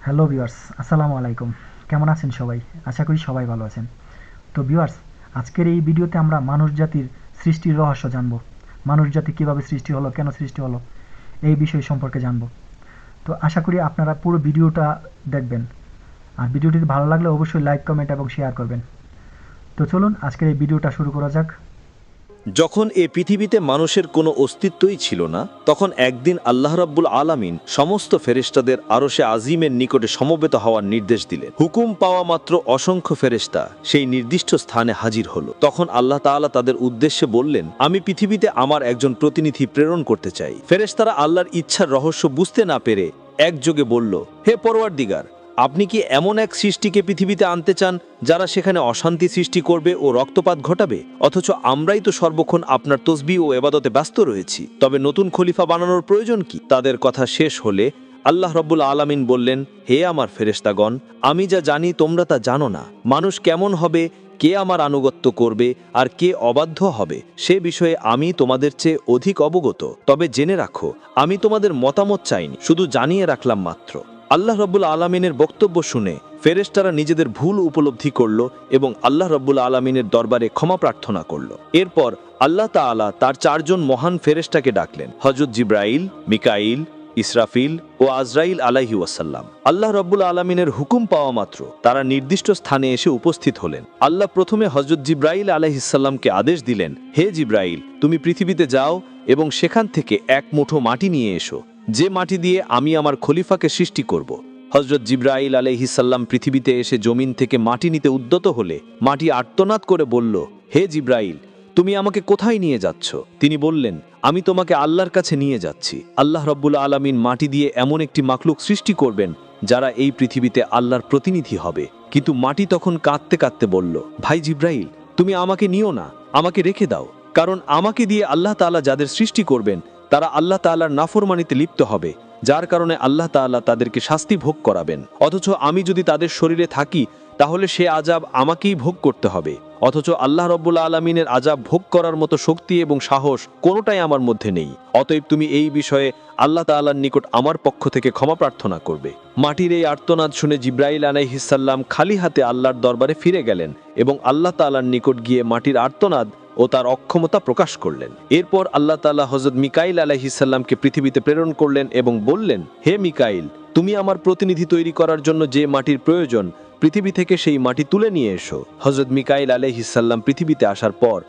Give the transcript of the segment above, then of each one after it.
Hello viewers, আসসালামু আলাইকুম। কেমন আছেন সবাই? আশা করি সবাই ভালো আছেন। তো ভিউয়ার্স, আজকের এই ভিডিওতে আমরা মানুষ জাতির সৃষ্টির রহস্য জানব। মানুষ জাতি কীভাবে সৃষ্টি হলো, কেন সৃষ্টি হলো, এই বিষয় সম্পর্কে জানব। তো আশা করি আপনারা পুরো ভিডিওটা দেখবেন। আর ভিডিওটি ভালো লাগলে অবশ্যই লাইক, কমেন্ট এবং শেয়ার করবেন। তো চলুন আজকের এই ভিডিওটা শুরু করা যাক। যখন এ পৃথিবীতে মানুষের কোনো অস্তিত্বই ছিল না, তখন একদিন আল্লাহ রাব্বুল আলামিন সমস্ত ফেরেশতাদের আরশে আজিমের নিকটে সমবেত হওয়ার নির্দেশ দিলেন। হুকুম পাওয়া মাত্র অসংখ্য ফেরেশতা সেই নির্দিষ্ট স্থানে হাজির হলো। তখন আল্লাহ তাআলা তাদের উদ্দেশ্যে বললেন, আমি পৃথিবীতে আমার একজন প্রতিনিধি প্রেরণ করতে চাই। ফেরেশতারা আল্লাহর ইচ্ছার রহস্য বুঝতে না পেরে একযোগে বলল, হে পরওয়ারদিগার, আপনি কি এমন এক সৃষ্টিকে পৃথিবীতে আনতে চান যারা সেখানে অশান্তি সৃষ্টি করবে ও রক্তপাত ঘটাবে? অথচ আমরাই তো সর্বক্ষণ আপনার তসবিহ ও ইবাদতে ব্যস্ত রয়েছি। তবে নতুন খলিফা বানানোর প্রয়োজন কি? তাদের কথা শেষ হলে আল্লাহ রাব্বুল আলামিন বললেন, হে আমার ফেরেশতাগণ, আমি যা জানি তোমরা তা জানো না। মানুষ কেমন হবে, কে আমার আনুগত্য করবে আর কে অবাধ্য হবে, সে বিষয়ে আমি তোমাদের চেয়ে অধিক অবগত। তবে জেনে রাখো, আমি তোমাদের মতামত চাইনি, শুধু জানিয়ে রাখলাম মাত্র। আল্লাহ রাব্বুল আলামিনের বক্তব্য শুনে ফেরেশতারা নিজেদের ভুল উপলব্ধি করল এবং আল্লাহ রাব্বুল আলামিনের দরবারে ক্ষমা প্রার্থনা করল। এরপর আল্লাহ তাআলা তার চারজন মহান ফেরেশতাকে ডাকলেন, হযরত জিবরাইল, মিকাইল, ইসরাফিল ও আজরাইল আলাইহি ওয়াসাল্লাম। আল্লাহ রাব্বুল আলামিনের হুকুম পাওয়া মাত্র তারা নির্দিষ্ট স্থানে এসে উপস্থিত হলেন। আল্লাহ প্রথমে হযরত জিবরাইল আলাইহিস সালামকে আদেশ দিলেন, হে জিবরাইল, তুমি পৃথিবীতে যাও এবং সেখান থেকে এক মুঠো মাটি নিয়ে এসো, যে মাটি দিয়ে আমি আমার খলিফাকে সৃষ্টি করব। হযরত জিবরাইল আলাইহিস সালাম পৃথিবীতে এসে জমিন থেকে মাটি নিতে উদ্যত হলে মাটি আর্তনাদ করে বলল, হে জিবরাইল, তুমি আমাকে কোথায় নিয়ে যাচ্ছ? তিনি বললেন, আমি তোমাকে আল্লাহর কাছে নিয়ে যাচ্ছি। আল্লাহ রাব্বুল আলামিন মাটি দিয়ে এমন একটি মাখলুক সৃষ্টি করবেন যারা এই পৃথিবীতে আল্লাহর প্রতিনিধি হবে। কিন্তু মাটি তখন কাঁদতে কাঁদতে বলল, ভাই জিবরাইল, তুমি আমাকে নিও না, আমাকে রেখে দাও। কারণ আমাকে দিয়ে আল্লাহ তাআলা যাদের সৃষ্টি করবেন তারা আল্লাহ তাআলার নাফরমানিতে লিপ্ত হবে, যার কারণে আল্লাহ তাআলা তাদেরকে শাস্তি ভোগ করাবেন। অথচ আমি যদি তাদের শরীরে থাকি তাহলে সে আযাব আমাকেই ভোগ করতে হবে। অথচ আল্লাহ রাব্বুল আলামিনের আযাব ভোগ করার মতো শক্তি এবং সাহস কোনোটাই আমার মধ্যে নেই। অতএব তুমি এই বিষয়ে আল্লাহ তাআলার নিকট আমার পক্ষ থেকে ক্ষমা প্রার্থনা করবে। মাটির এই আর্তনাদ শুনে জিবরাইল আলাইহিস সালাম খালি হাতে আল্লাহর দরবারে ফিরে গেলেন এবং আল্লাহ তাআলার নিকট গিয়ে মাটির আর্তনাদ ও তার অক্ষমতা প্রকাশ করলেন। এরপর আল্লাহ তাআলা হযরত মিকাইল আলাইহিস সালামকে পৃথিবীতে প্রেরণ করলেন এবং বললেন, হে মিকাইল, তুমি আমার প্রতিনিধি তৈরি করার জন্য যে মাটির প্রয়োজন, পৃথিবী থেকে সেই মাটি তুলে নিয়ে এসো। হযরত মিকাইল আলাইহিস সালাম পৃথিবীতে আসার পর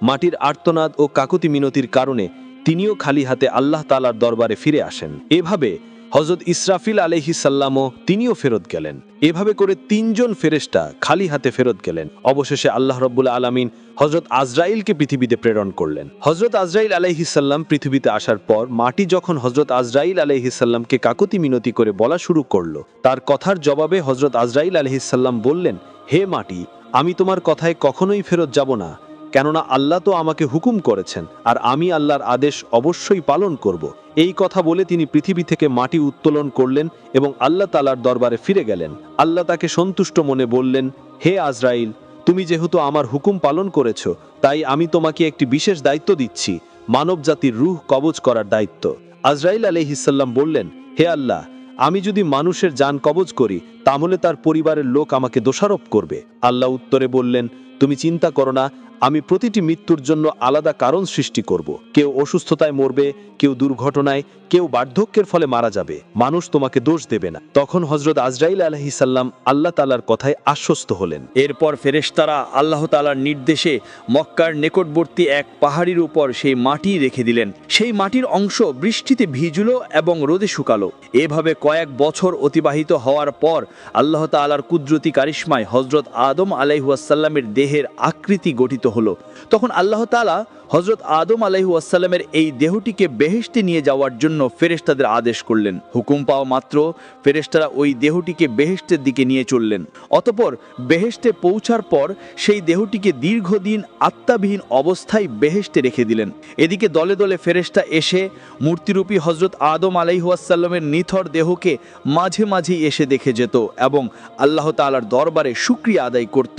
মাটির আর্তনাদ ও কাকুতি মিনতির কারণে তিনিও খালি হাতে আল্লাহ তাআলার দরবারে ফিরে আসেন। এভাবে হযরত ইসরাফিল আলাইহিস সালামও তিনিও ফেরত গেলেন। এভাবে করে তিনজন ফেরেশতা খালি হাতে ফেরত গেলেন। অবশেষে আল্লাহ রাব্বুল আলামিন হযরত আজরাইলকে পৃথিবীতে প্রেরণ করলেন। হযরত আজরাইল আলাইহিস সালাম পৃথিবীতে আসার পর মাটি যখন হযরত আজরাইল আলাইহিস সালামকে কাকুতি মিনতি করে বলা শুরু করলো, তার কথার জবাবে হযরত আজরাইল আলাইহিস সালাম বললেন, হে মাটি, আমি তোমার কথায় কখনোই ফেরত যাব না, কেননা আল্লাহ তো আমাকে হুকুম করেছেন আর আমি আল্লাহর আদেশ অবশ্যই পালন করব। এই কথা বলে তিনি পৃথিবী থেকে মাটি উত্তোলন করলেন এবং আল্লাহ তাআলার দরবারে ফিরে গেলেন। আল্লাহ তাকে সন্তুষ্ট মনে বললেন, হে আজরাইল, তুমি যেহেতু আমার হুকুম পালন করেছ, তাই আমি তোমাকে একটি বিশেষ দায়িত্ব দিচ্ছি, মানব জাতির রূহ কবজ করার দায়িত্ব। আজরাইল আলাইহিস সালাম বললেন, হে আল্লাহ, আমি যদি মানুষের জান কবজ করি তাহলে তার পরিবারের লোক আমাকে দোষারোপ করবে। আল্লাহ উত্তরে বললেন, তুমি চিন্তা করো না, আমি প্রতিটি মৃত্যুর জন্য আলাদা কারণ সৃষ্টি করব। কেউ অসুস্থতায় মরবে, কেউ দুর্ঘটনায়, কেউ বার্ধক্যের ফলে মারা যাবে। মানুষ তোমাকে দোষ দেবে না। তখন হযরত আজরাইল আলাইহিস সালাম আল্লাহ তাআলার কথায় আশ্বস্ত হলেন। এরপর ফেরেশতারা আল্লাহ তাআলার নির্দেশে মক্কার নিকটবর্তী এক পাহাড়ির উপর সেই মাটি রেখে দিলেন। সেই মাটির অংশ বৃষ্টিতে ভিজলো এবং রোদে শুকালো। এভাবে কয়েক বছর অতিবাহিত হওয়ার পর আল্লাহ তাআলার কুদরতি কারিশমায় হযরত আদম আলাইহিস সালামের দেহের আকৃতি গঠিত হলো। তখন আল্লাহ তাআলা হযরত আদম আলাইহিস সালামের এই দেহটিকে বেহেশতে নিয়ে যাওয়ার জন্য ফেরেশতাদের আদেশ করলেন। হুকুম পাওয়া মাত্র ফেরেশতারা ওই দেহটিকে বেহেশতের দিকে নিয়ে চললেন। অতঃপর বেহেশতে পৌঁছার পর সেই দেহটিকে দীর্ঘদিন আত্মাবিহীন অবস্থায় বেহেশতে রেখে দিলেন। এদিকে দলে দলে ফেরেশতা এসে মূর্তিরূপী হযরত আদম আলাইহিস সালামের নিথর দেহকে মাঝে মাঝে এসে দেখে যেত এবং আল্লাহ তাআলার দরবারে শুকরিয়া আদায় করত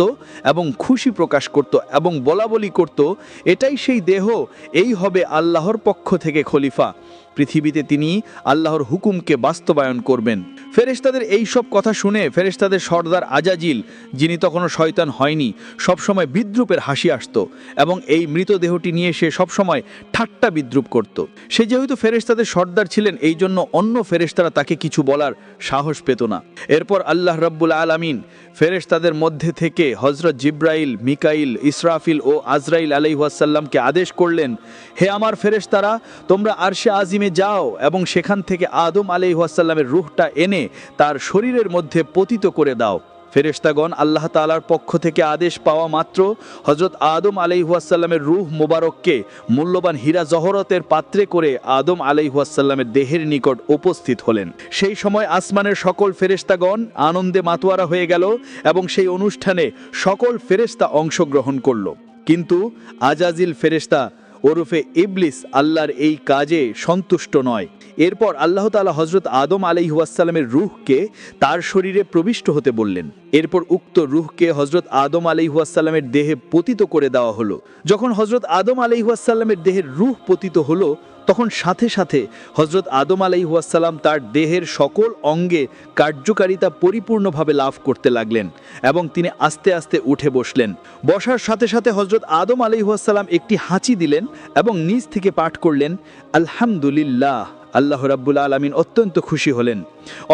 এবং খুশি প্রকাশ করত এবং বলাবলি করত, এটাই সেই দেহ, এই হবে আল্লাহর পক্ষ থেকে খলিফা। পৃথিবীতে তিনি আল্লাহর হুকুমকে বাস্তবায়ন করবেন। ফেরেশতাদের এই সব কথা শুনে ফেরেশতাদের সর্দার আজাজিল, যিনি তখনও শয়তান হয়নি, সবসময় বিদ্রুপের হাসি আসত এবং এই মৃতদেহটি নিয়ে সে সবসময় ঠাট্টা বিদ্রুপ করত। সে যেহেতু ফেরেশতাদের সর্দার ছিলেন, এই জন্য অন্য ফেরেশতারা তাকে কিছু বলার সাহস পেত না। এরপর আল্লাহ রাব্বুল আলামিন ফেরেশতাদের মধ্যে থেকে হযরত জিব্রাইল, মিকাইল, ইসরাফিল ও আজরাইল আলাইহিসসালামকে আদেশ করলেন, হে আমার ফেরেশতারা, তোমরা আরশে আজিমে যাও এবং সেখান থেকে আদম আলাইহিসসালামের রূহটা এনে তার শরীরের মধ্যে পতিত করে দাও। ফেরেশতাগণ আল্লাহ তাআলার পক্ষ থেকে আদেশ পাওয়া মাত্র হযরত আদম আলাইহিসসালামের রূহ মোবারককে মূল্যবান হীরা জহরতের পাত্রে করে আদম আলাইহিসসালামের দেহের নিকট উপস্থিত হলেন। সেই সময় আসমানের সকল ফেরেশতাগণ আনন্দে মাতোয়ারা হয়ে গেল এবং সেই অনুষ্ঠানে সকল ফেরেশতা অংশগ্রহণ করল। কিন্তু আজাজিল ফেরেশতা ওরফে ইবলিস আল্লাহর এই কাজে সন্তুষ্ট নয়। এরপর আল্লাহ তাআলা হযরত আদম আলাইহিসসালামের রূহকে তার শরীরে প্রবিষ্ট হতে বললেন। এরপর উক্ত রূহকে হযরত আদম আলাইহিসসালামের দেহে পতিত করে দেওয়া হলো। যখন হযরত আদম আলাইহিসসালামের দেহের রূহ পতিত হলো, তখন সাথে সাথে হযরত আদম আলাইহিসসালাম তার দেহের সকল অঙ্গে কার্যকারিতা পরিপূর্ণভাবে লাভ করতে লাগলেন এবং তিনি আস্তে আস্তে উঠে বসলেন। বসার সাথে সাথে হযরত আদম আলাইহিসসালাম একটি হাঁচি দিলেন এবং নিজ থেকে পাঠ করলেন, আলহামদুলিল্লাহ। আল্লাহ রাব্বুল আলামিন অত্যন্ত খুশি হলেন।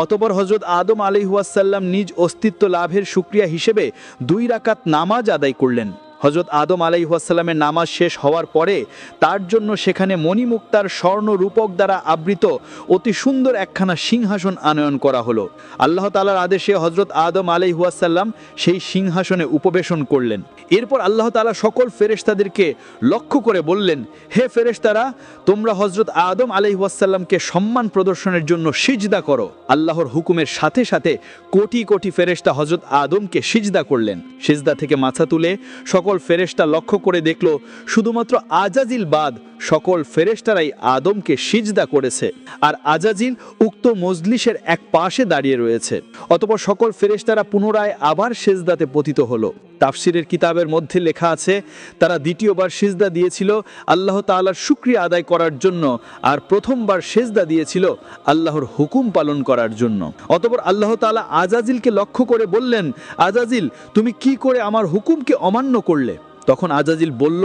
অতঃপর হযরত আদম আলাইহিসসালাম নিজ অস্তিত্ব লাভের শুকরিয়া হিসেবে 2 রাকাত নামাজ আদায় করলেন। হযরত আদম আলাইহিসসালামের নামাজ শেষ হওয়ার পরে তার জন্য সেখানে মণিমুক্তার স্বর্ণ রূপক দ্বারা আবৃত অতি সুন্দর একখানা সিংহাসন আনয়ন করা হলো। আল্লাহ তাআলার আদেশে হযরত আদম আলাইহিসসালাম সেই সিংহাসনে উপবেশন করলেন। এরপর আল্লাহ তাআলা সকল ফেরেশতাদেরকে লক্ষ্য করে বললেন, হে ফেরেশতারা, তোমরা হযরত আদম আলাইহিসসালামকে সম্মান প্রদর্শনের জন্য সিজদা করো। আল্লাহর হুকুমের সাথে সাথে কোটি কোটি ফেরেশতা হযরত আদমকে সিজদা করলেন। সিজদা থেকে মাথা তুলে সকল ফেরেশতা লক্ষ্য করে দেখল শুধুমাত্র আজাজিল বাদ সকল ফেরেশতারাই আদমকে সিজদা করেছে, আর আজাজিল উক্ত মজলিসের এক পাশে দাঁড়িয়ে রয়েছে। অতঃপর সকল ফেরেশতারা পুনরায় আবার সিজদাতে পতিত হলো। তাফসিরের কিতাবের মধ্যে লেখা আছে, তারা দ্বিতীয়বার সিজদা দিয়েছিল আল্লাহ তাআলার শুকরিয়া আদায় করার জন্য, আর প্রথমবার সিজদা দিয়েছিল আল্লাহর হুকুম পালন করার জন্য। অতঃপর আল্লাহ তাআলা আজাজিলকে লক্ষ্য করে বললেন, আজাজিল, তুমি কি করে আমার হুকুমকে অমান্য করলে? তখন আজাজিল বলল,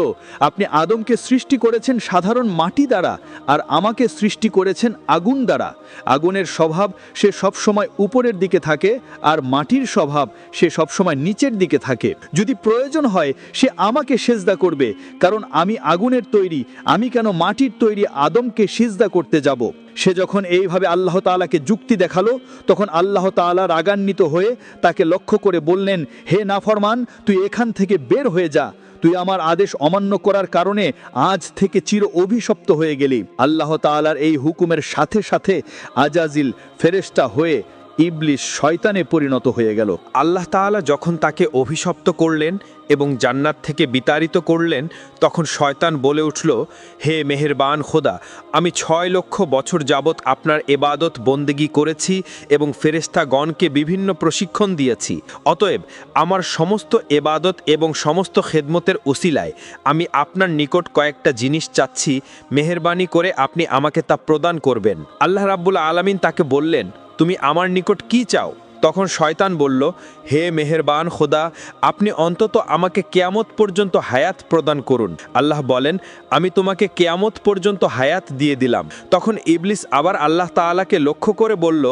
আপনি আদমকে সৃষ্টি করেছেন সাধারণ মাটি দ্বারা, আর আমাকে সৃষ্টি করেছেন আগুন দ্বারা। আগুনের স্বভাব সে সবসময় উপরের দিকে থাকে, আর মাটির স্বভাব সে সবসময় নিচের দিকে থাকে। যদি প্রয়োজন হয় সে আমাকে সিজদা করবে, কারণ আমি আগুনের তৈরি, আমি কেন মাটির তৈরি আদমকে সিজদা করতে যাব? সে যখন এইভাবে আল্লাহ তাআলাকে যুক্তি দেখালো, তখন আল্লাহ তাআলা রাগান্বিত হয়ে তাকে লক্ষ্য করে বললেন, হে নাফরমান, তুই এখান থেকে বের হয়ে যা। তুই আমার আদেশ অমান্য করার কারণে আজ থেকে চির অভিশপ্ত হয়ে গেলি। আল্লাহ তাআলার এই হুকুমের সাথে সাথে আজাজিল ফেরেশতা হয়ে ইবলিস শয়তানে পরিণত হয়ে গেল। আল্লাহ তাআলা যখন তাকে অভিশপ্ত করলেন এবং জান্নাত থেকে বিতাড়িত করলেন, তখন শয়তান বলে উঠল, হে মেহেরবান খোদা, আমি 6 লক্ষ বছর যাবৎ আপনার এবাদত বন্দেগী করেছি এবং ফেরেশতাগণকে বিভিন্ন প্রশিক্ষণ দিয়েছি। অতএব আমার সমস্ত এবাদত এবং সমস্ত খেদমতের উসিলায় আমি আপনার নিকট কয়েকটা জিনিস চাচ্ছি, মেহেরবানি করে আপনি আমাকে তা প্রদান করবেন। আল্লাহ রাব্বুল আলামিন তাকে বললেন, তুমি আমার নিকট কি চাও? তখন শয়তান বলল, হে মেহেরবান খোদা, আপনি অন্তত আমাকে কিয়ামত পর্যন্ত হায়াত প্রদান করুন। আল্লাহ বলেন, আমি তোমাকে কিয়ামত পর্যন্ত হায়াত দিয়ে দিলাম। তখন ইবলিস আবার আল্লাহ তাআলাকে লক্ষ্য করে বলল,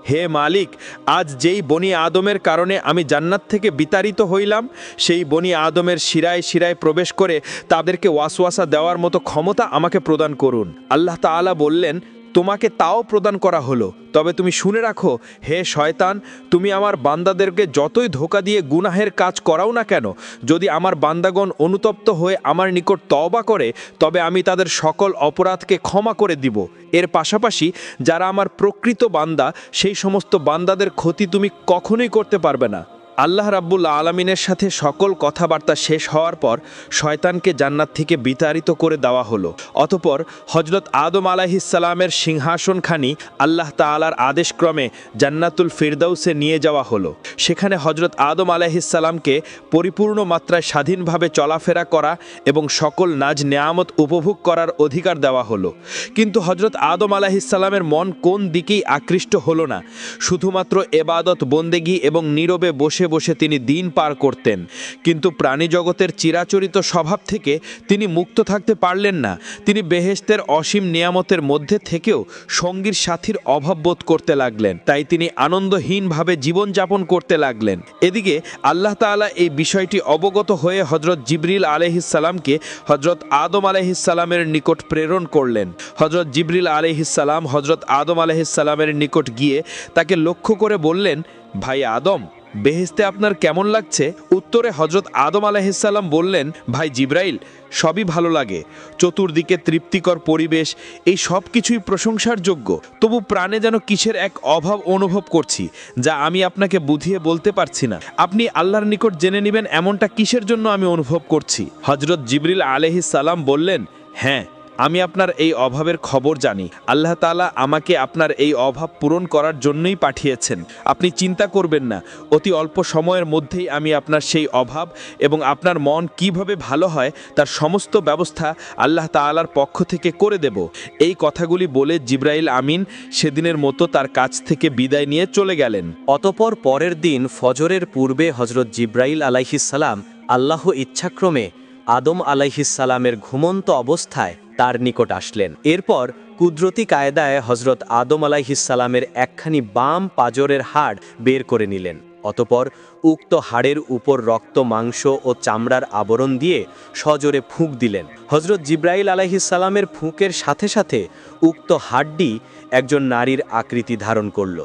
হে মালিক, আজ যেই বনি আদমের কারণে আমি জান্নাত থেকে বিতাড়িত হইলাম, সেই বনি আদমের শিরায় শিরায় প্রবেশ করে তাদেরকে ওয়াসওয়াসা দেওয়ার মতো ক্ষমতা আমাকে প্রদান করুন। আল্লাহ তাআলা বললেন, তোমাকে তাও প্রদান করা হলো, তবে তুমি শুনে রাখো, হে শয়তান, তুমি আমার বান্দাদেরকে যতই ধোঁকা দিয়ে গুনাহের কাজ করাও না কেন, যদি আমার বান্দাগণ অনুতপ্ত হয়ে আমার নিকট তওবা করে, তবে আমি তাদের সকল অপরাধকে ক্ষমা করে দিব। এর পাশাপাশি যারা আমার প্রকৃত বান্দা, সেই সমস্ত বান্দাদের ক্ষতি তুমি কখনোই করতে পারবে না। আল্লাহ রাব্বুল আলামিনের সাথে সকল কথাবার্তা শেষ হওয়ার পর শয়তানকে জান্নাত থেকে বিতাড়িত করে দেওয়া হলো। অতঃপর হজরত আদম আলাইহিসসালামের সিংহাসনখানি আল্লাহ তাআলার আদেশক্রমে জান্নাতুল ফিরদাউসে নিয়ে যাওয়া হলো। সেখানে হজরত আদম আলাইহিসসালামকে পরিপূর্ণ মাত্রায় স্বাধীনভাবে চলাফেরা করা এবং সকল নাজ নেয়ামত উপভোগ করার অধিকার দেওয়া হলো। কিন্তু হজরত আদম আলাইহিসসালামের মন কোন দিকেই আকৃষ্ট হলো না। শুধুমাত্র এবাদত বন্দেগী এবং নীরবে বসে বসে তিনি দিন পার করতেন। কিন্তু প্রাণী জগতের চিরাচরিত স্বভাব থেকে তিনি মুক্ত থাকতে পারলেন না। তিনি বেহেশতের অসীম নিয়ামতের মধ্যে থেকেও সঙ্গীর সাথীর অভাব বোধ করতে লাগলেন। তাই তিনি আনন্দহীনভাবে জীবনযাপন করতে লাগলেন। এদিকে আল্লাহ তাআলা এই বিষয়টি অবগত হয়ে হজরত জিবরিল আলাইহিসসালামকে হজরত আদম আলাইহিসসালামের নিকট প্রেরণ করলেন। হজরত জিবরিল আলাইহিসসালাম হজরত আদম আলাইহিসসালামের নিকট গিয়ে তাকে লক্ষ্য করে বললেন, ভাই আদম, বেহেশতে আপনার কেমন লাগছে? উত্তরে হজরত আদম আলাইহিসসালাম বললেন, ভাই জিবরাইল, সবই ভালো লাগে। চতুর্দিকে তৃপ্তিকর পরিবেশ, এই সব কিছুই প্রশংসার যোগ্য। তবু প্রাণে যেন কিসের এক অভাব অনুভব করছি, যা আমি আপনাকে বুঝিয়ে বলতে পারছি না। আপনি আল্লাহর নিকট জেনে নেবেন এমনটা কিসের জন্য আমি অনুভব করছি। হজরত জিবরিল আলাইহিসসালাম বললেন, হ্যাঁ, আমি আপনার এই অভাবের খবর জানি। আল্লাহ তাআলা আমাকে আপনার এই অভাব পূরণ করার জন্যই পাঠিয়েছেন। আপনি চিন্তা করবেন না, অতি অল্প সময়ের মধ্যেই আমি আপনার সেই অভাব এবং আপনার মন কিভাবে ভালো হয় তার সমস্ত ব্যবস্থা আল্লাহ তাআলার পক্ষ থেকে করে দেব। এই কথাগুলি বলে জিবরাইল আমিন সেদিনের মতো তার কাছ থেকে বিদায় নিয়ে চলে গেলেন। অতপর পরের দিন ফজরের পূর্বে হজরত জিব্রাইল আলাইহিসসালাম আল্লাহ ইচ্ছাক্রমে আদম আলাইহিসসালামের ঘুমন্ত অবস্থায় তার নিকট আসলেন। এরপর কুদরতি কায়দায় হজরত আদম আলাইহিসসালামের একখানি বাম পাজরের হাড় বের করে নিলেন। অতপর উক্ত হাড়ের উপর রক্ত, মাংস ও চামড়ার আবরণ দিয়ে সজোরে ফুঁক দিলেন। হজরত জিব্রাইল আলাইহিসসালামের ফুঁকের সাথে সাথে উক্ত হাড়টি একজন নারীর আকৃতি ধারণ করল।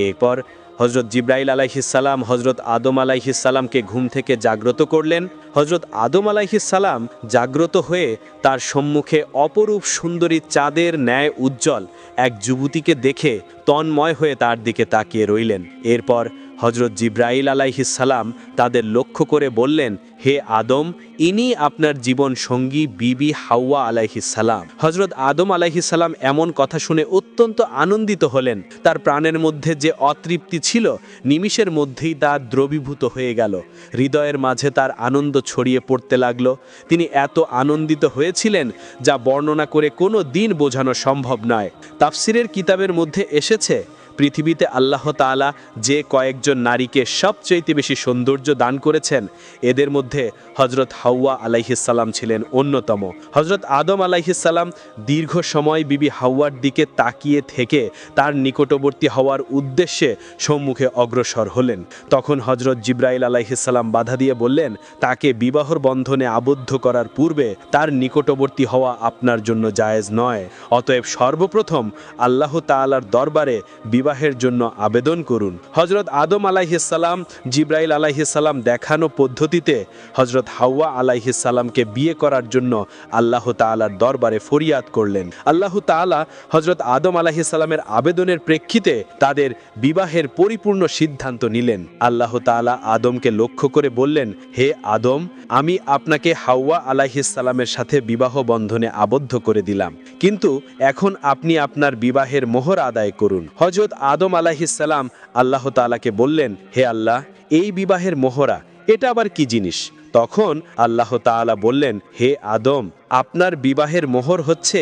এরপর হজরত জিব্রাইল আলাইহিসসালাম হজরত আদম আলাইহিসসালামকে ঘুম থেকে জাগ্রত করলেন। হজরত আদম আলাইহিসসালাম জাগ্রত হয়ে তার সম্মুখে অপরূপ সুন্দরী চাঁদের ন্যায় উজ্জ্বল এক যুবতীকে দেখে তন্ময় হয়ে তার দিকে তাকিয়ে রইলেন। এরপর হজরত জিব্রাইল আলাইহিসসালাম তাদের লক্ষ্য করে বললেন, হে আদম, ইনি আপনার জীবন সঙ্গী বিবি হাওয়া আলাইহিসসালাম। হজরত আদম আলাইহিসসালাম এমন কথা শুনে অত্যন্ত আনন্দিত হলেন। তার প্রাণের মধ্যে যে অতৃপ্তি ছিল নিমিষের মধ্যেই তা দ্রবীভূত হয়ে গেল। হৃদয়ের মাঝে তার আনন্দ ছড়িয়ে পড়তে লাগলো। তিনি এত আনন্দিত হয়েছিলেন যা বর্ণনা করে কোনো দিন বোঝানো সম্ভব নয়। তাফসিরের কিতাবের মধ্যে এসেছে, পৃথিবীতে আল্লাহ তাআলা যে কয়েকজন নারীকে সবচেয়ে বেশি সৌন্দর্য দান করেছেন, এদের মধ্যে হজরত হাওয়া আলাইহিসসালাম ছিলেন অন্যতম। হজরত আদম আলাইহিসসালাম দীর্ঘ সময় বিবি হাওয়ার দিকে তাকিয়ে থেকে তার নিকটবর্তী হওয়ার উদ্দেশ্যে সম্মুখে অগ্রসর হলেন। তখন হজরত জিব্রাইল আলাইহিসসালাম বাধা দিয়ে বললেন, তাকে বিবাহর বন্ধনে আবদ্ধ করার পূর্বে তার নিকটবর্তী হওয়া আপনার জন্য জায়েজ নয়। অতএব সর্বপ্রথম আল্লাহ তাআলার দরবারে বিবাহের জন্য আবেদন করুন। হজরত আদম আলাইহিসসালাম জিব্রাইল আলাইহিসসালাম দেখানো পদ্ধতিতে হজরত হাওয়া আলাইহিসসালামকে বিয়ে করার জন্য আল্লাহ তাআলার দরবারে ফরিয়াদ করলেন। আল্লাহ তাআলা হজরত আদম আলাইহিসসালামের আবেদনের প্রেক্ষিতে তাদের বিবাহের পরিপূর্ণ সিদ্ধান্ত নিলেন। আল্লাহ তাআলা আদমকে লক্ষ্য করে বললেন, হে আদম, আমি আপনাকে হাওয়া আলাইহিসসালামের সাথে বিবাহ বন্ধনে আবদ্ধ করে দিলাম, কিন্তু এখন আপনি আপনার বিবাহের মোহর আদায় করুন। হজরত আদম আলাইহিসসালাম আল্লাহ তাআলাকে বললেন, হে আল্লাহ, এই বিবাহের মোহরা এটা আবার কি জিনিস? তখন আল্লাহ তাআলা বললেন, হে আদম, আপনার বিবাহের মোহর হচ্ছে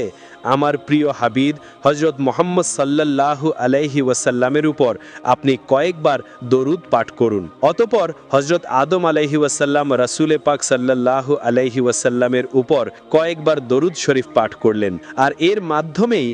আমার প্রিয় হাবিব হজরত মুহাম্মদ সাল্লাল্লাহু আলাইহি ওয়াসাল্লামের উপর আপনি কয়েকবার দরুদ পাঠ করুন। অতঃপর হজরত আদম আলাইহি ওয়াসাল্লাম রাসূলে পাক সাল্লাল্লাহু আলাইহি ওয়াসাল্লামের উপর কয়েকবার দরুদ শরীফ পাঠ করলেন। আর এর মাধ্যমেই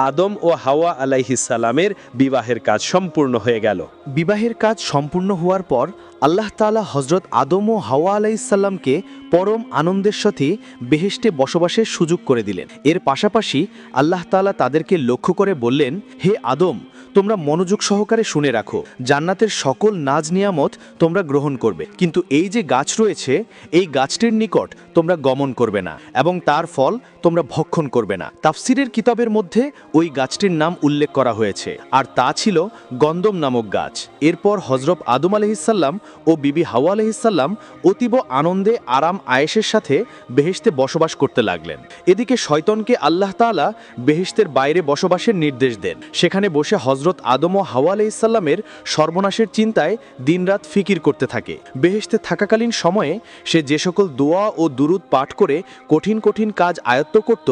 আদম ও হাওয়া আলাইহিস সালামের বিবাহের কাজ সম্পূর্ণ হয়ে গেল। বিবাহের কাজ সম্পূর্ণ হওয়ার পর আল্লাহ তাআলা হজরত আদম ও হাওয়া আলাইহিসসালামকে পরম আনন্দের সাথে বেহেশতে বসবাসের সুযোগ করে দিলেন। এর পাশাপাশি আল্লাহ তাআলা তাদেরকে লক্ষ্য করে বললেন, হে আদম, তোমরা মনোযোগ সহকারে শুনে রাখো, জান্নাতের সকল নাজ নিয়ামত তোমরা গ্রহণ করবে, কিন্তু এই যে গাছ রয়েছে এই গাছটির নিকট তোমরা গমন করবে না এবং তার ফল তোমরা ভক্ষণ করবে না। তাফসিরের কিতাবের মধ্যে ওই গাছটির নাম উল্লেখ করা হয়েছে, আর তা ছিল গন্ধম নামক গাছ। এরপর হযরত আদম আলাইহিসসালাম ও বিবি হাওয়া আলাইহিসসালাম অতীব আনন্দে আরাম আয়েশের সাথে বেহেশতে বসবাস করতে লাগলেন। এদিকে শয়তানকে আল্লাহ তাআলা বেহেশতের বাইরে বসবাসের নির্দেশ দেন। সেখানে বসে হযরত আদম ও হাওয়া আলাইহিসসালামের সর্বনাশের চিন্তায় দিনরাত ফিকির করতে থাকে। বেহেশতে থাকাকালীন সময়ে সে যে সকল দোয়া ও দুরুদ পাঠ করে কঠিন কঠিন কাজ আয়ত্ত করত,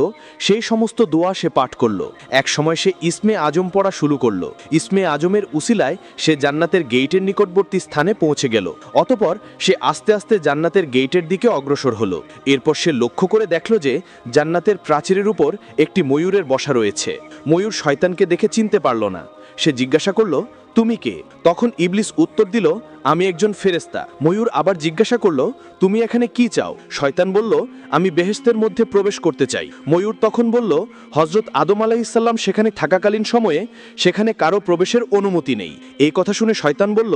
সেই সমস্ত দোয়া সে পাঠ করল। এক সময় সে ইসমে আজম পড়া শুরু করল। ইসমে আজমের উসিলায় সে জান্নাতের গেইটের নিকটবর্তী স্থানে পৌঁছে গেল। অতঃপর সে আস্তে আস্তে জান্নাতের গেইটের দিকে অগ্রসর হলো। এরপর সে লক্ষ্য করে দেখল যে জান্নাতের প্রাচীরের উপর একটি ময়ূরের বসা রয়েছে। ময়ূর শয়তানকে দেখে চিনতে পারল না। সে জিজ্ঞাসা করল, তুমি কে? তখন ইবলিস উত্তর দিল, আমি একজন ফেরেশতা। ময়ূর আবার জিজ্ঞাসা করল, তুমি এখানে কি চাও? শয়তান বলল, আমি বেহেশতের মধ্যে প্রবেশ করতে চাই। ময়ূর তখন বলল, হযরত আদম আলাইহিসসালাম সেখানে থাকাকালীন সময়ে সেখানে কারো প্রবেশের অনুমতি নেই। এই কথা শুনে শয়তান বলল,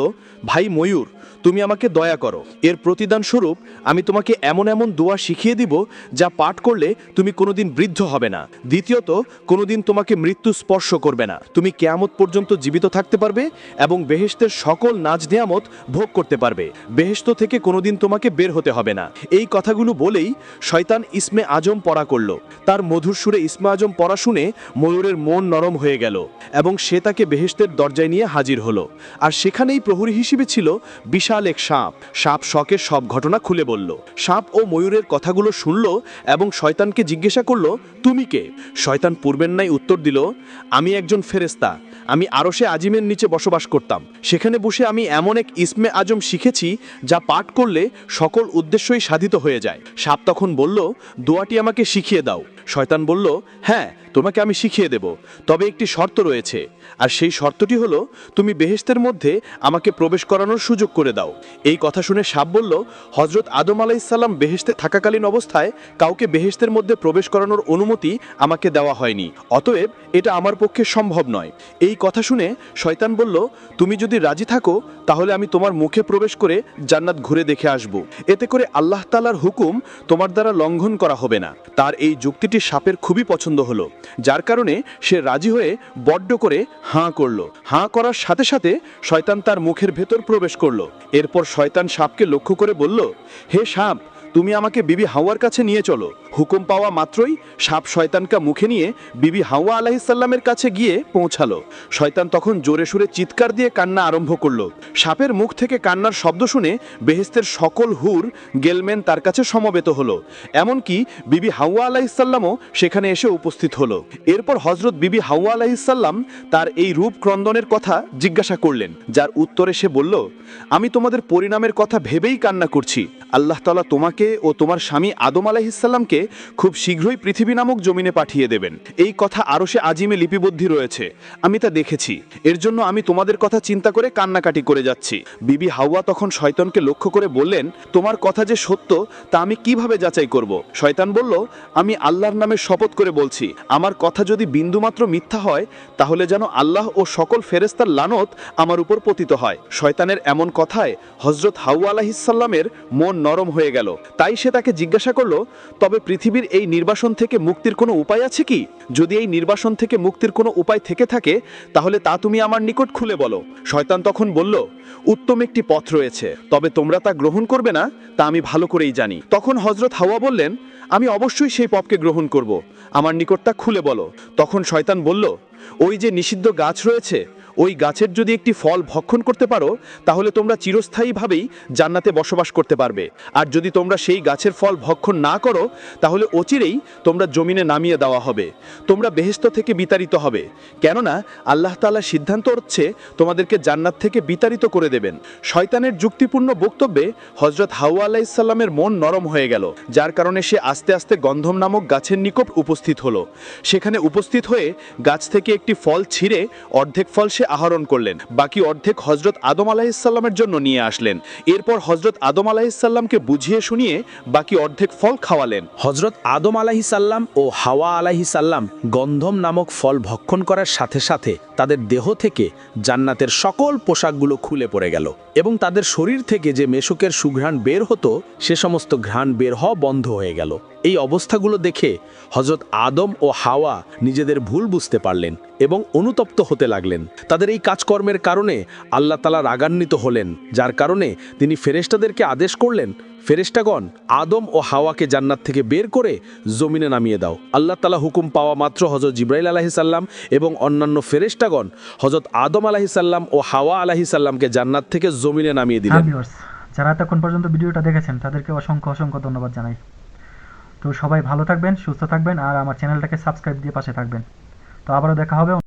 ভাই ময়ূর, তুমি আমাকে দয়া করো। এর প্রতিদান স্বরূপ আমি তোমাকে এমন এমন দোয়া শিখিয়ে দিব যা পাঠ করলে তুমি কোনোদিন বৃদ্ধ হবে না। দ্বিতীয়ত, কোনোদিন তোমাকে মৃত্যু স্পর্শ করবে না। তুমি কিয়ামত পর্যন্ত জীবিত থাকতে পারবে এবং বেহেশতের সকল নাজ নিয়ামত ভোগ করতে পারবে। বেহেশত থেকে কোনোদিন তোমাকে বের হতে হবে না। এই কথাগুলো বলেই শয়তান ইসমে আজম পড়া করল। তার মধুর সুরে ইসমে আজম পড়া শুনে ময়ূরের মন নরম হয়ে গেল এবং সে তাকে বেহেশতের দরজায় নিয়ে হাজির হলো। আর সেখানেই প্রহরী হিসেবে ছিল বিশাল এক সাপ। সাপ শখের সব ঘটনা খুলে বলল। সাপ ও ময়ূরের কথাগুলো শুনল এবং শয়তানকে জিজ্ঞাসা করল, তুমি কে? শয়তান পূর্বের ন্যায় উত্তর দিল, আমি একজন ফেরেশতা। আমি আরশে আজিমের নিচে বসবাস করতাম। সেখানে বসে আমি এমন এক ইসমে আজম শিখেছি যা পাঠ করলে সকল উদ্দেশ্যই সাধিত হয়ে যায়। সাপ তখন বলল, দোয়াটি আমাকে শিখিয়ে দাও। শয়তান বলল, হ্যাঁ, তোমাকে আমি শিখিয়ে দেব, তবে একটি শর্ত রয়েছে। আর সেই শর্তটি হলো, তুমি বেহেশতের মধ্যে আমাকে প্রবেশ করানোর সুযোগ করে দাও। এই কথা শুনে সাপ বলল, হযরত আদম আলাইহিসসালাম বেহেশতে থাকাকালীন অবস্থায় কাউকে বেহেশতের মধ্যে প্রবেশ করানোর অনুমতি আমাকে দেওয়া হয়নি, অতএব এটা আমার পক্ষে সম্ভব নয়। এই কথা শুনে শয়তান বলল, তুমি যদি রাজি থাকো তাহলে আমি তোমার মুখে প্রবেশ করে জান্নাত ঘুরে দেখে আসব। এতে করে আল্লাহ তাআলার হুকুম তোমার দ্বারা লঙ্ঘন করা হবে না। তার এই যুক্তিটি সাপের খুবই পছন্দ হলো, যার কারণে সে রাজি হয়ে বড্ড করে হাঁ করলো। হাঁ করার সাথে সাথে শয়তান তার মুখের ভেতর প্রবেশ করলো। এরপর শয়তান সাপকে লক্ষ্য করে বলল, হে সাপ, তুমি আমাকে বিবি হাওয়ার কাছে নিয়ে চলো। হুকুম পাওয়া মাত্রই সাপ শয়তানকে মুখে নিয়ে বিবি হাওয়া আলাইহিসসালামের কাছে গিয়ে পৌঁছালো। শয়তান তখন জোরে সুরে চিৎকার দিয়ে কান্না আরম্ভ করলো। সাপের মুখ থেকে কান্নার শব্দ শুনে বেহেশতের সকল হুর গেলমেন তার কাছে সমবেত হলো। এমনকি বিবি হাওয়া আলাইহিসসালামও সেখানে এসে উপস্থিত হলো। এরপর হযরত বিবি হাওয়া আলাইহিসসালাম তার এই রূপ ক্রন্দনের কথা জিজ্ঞাসা করলেন, যার উত্তরে সে বলল, আমি তোমাদের পরিণামের কথা ভেবেই কান্না করছি। আল্লাহ তাআলা তোমাকে ও তোমার স্বামী আদম আলাইহিসসালামকে খুব শীঘ্রই পৃথিবী নামক জমিনে পাঠিয়ে দেবেন। এই কথা আরশে আজিমে লিপিবদ্ধ রয়েছে, আমি তা দেখেছি। এর জন্য আমি তোমাদের কথা চিন্তা করে কান্নাকাটি করে যাচ্ছি। বিবি হাওয়া তখন শয়তানকে লক্ষ্য করে বললেন, তোমার কথা যে সত্য তা আমি কিভাবে যাচাই করব? শয়তান বলল, আমি আল্লাহর নামে শপথ করে বলছি, আমার কথা যদি বিন্দুমাত্র মিথ্যা হয় তাহলে যেন আল্লাহ ও সকল ফেরেশতার লানত আমার উপর পতিত হয়। শয়তানের এমন কথায় হযরত হাওয়া আলাইহিসসালামের মন নরম হয়ে গেল। তাই সে তাকে জিজ্ঞাসা করল, তবে পৃথিবীর এই নির্বাসন থেকে মুক্তির কোনো উপায় আছে কি? যদি এই নির্বাসন থেকে মুক্তির কোনো উপায় থেকে থাকে তাহলে তা তুমি আমার নিকট খুলে বলো। শয়তান তখন বলল, উত্তম একটি পথ রয়েছে, তবে তোমরা তা গ্রহণ করবে না তা আমি ভালো করেই জানি। তখন হযরত হাওয়া বললেন, আমি অবশ্যই সেই পথকে গ্রহণ করব, আমার নিকট তা খুলে বলো। তখন শয়তান বলল, ওই যে নিষিদ্ধ গাছ রয়েছে, ওই গাছের যদি একটি ফল ভক্ষণ করতে পারো তাহলে তোমরা চিরস্থায়ীভাবেই জান্নাতে বসবাস করতে পারবে। আর যদি তোমরা সেই গাছের ফল ভক্ষণ না করো তাহলে অচিরেই তোমরা জমিনে নামিয়ে দেওয়া হবে, তোমরা বেহেশত থেকে বিতাড়িত হবে। কেননা আল্লাহ তাআলা সিদ্ধান্ত হচ্ছে তোমাদেরকে জান্নাত থেকে বিতাড়িত করে দেবেন। শয়তানের যুক্তিপূর্ণ বক্তব্যে হযরত হাওয়া আলাইহিসসালামের মন নরম হয়ে গেল, যার কারণে সে আস্তে আস্তে গন্ধম নামক গাছের নিকট উপস্থিত হলো। সেখানে উপস্থিত হয়ে গাছ থেকে একটি ফল ছিঁড়ে অর্ধেক ফল সে আহরণ করলেন, বাকি অর্ধেক হযরত আদম আলাইহিসসালামের জন্য নিয়ে আসলেন। এরপর হযরত আদম আলাইহিসসালামকে বুঝিয়ে শুনিয়ে বাকি অর্ধেক ফল খাওয়ালেন। হযরত আদম আলাইহিসসালাম ও হাওয়া আলাইহিসসালাম গন্ধম নামক ফল ভক্ষণ করার সাথে সাথে তাদের দেহ থেকে জান্নাতের সকল পোশাকগুলো খুলে পড়ে গেল এবং তাদের শরীর থেকে যে মেশকের সুঘ্রাণ বের হতো সে সমস্ত ঘ্রাণ বের হওয়া বন্ধ হয়ে গেল। এই অবস্থাগুলো দেখে হজরত আদম ও হাওয়া নিজেদের ভুল বুঝতে পারলেন এবং অনুতপ্ত হতে লাগলেন। তাদের এই কাজকর্মের কারণে আল্লাহ তাআলা রাগান্বিত হলেন, যার কারণে তিনি ফেরেশতাদেরকে আদেশ করলেন, ফেরেশতাগণ, আদম ও হাওয়াকে জান্নাত থেকে বের করে জমিনে নামিয়ে দাও। আল্লাহ তাআলা হুকুম পাওয়া মাত্র হজরত জিবরাইল আলাইহিস সালাম এবং অন্যান্য ফেরেশতাগণ হজরত আদম আলাইহিস সালাম ও হাওয়া আলাইহিস সালামকে জান্নাত থেকে জমিনে নামিয়ে হ্যাঁ দিলেন। ভিউয়ার্স, যারা এতক্ষণ পর্যন্ত ভিডিওটা দেখেছেন তাদেরকে অসংখ্য অসংখ্য ধন্যবাদ জানাই। তো সবাই ভালো থাকবেন, সুস্থ থাকবেন, আর আমার চ্যানেলটাকে সাবস্ক্রাইব দিয়ে পাশে থাকবেন। তো আবারও দেখা হবে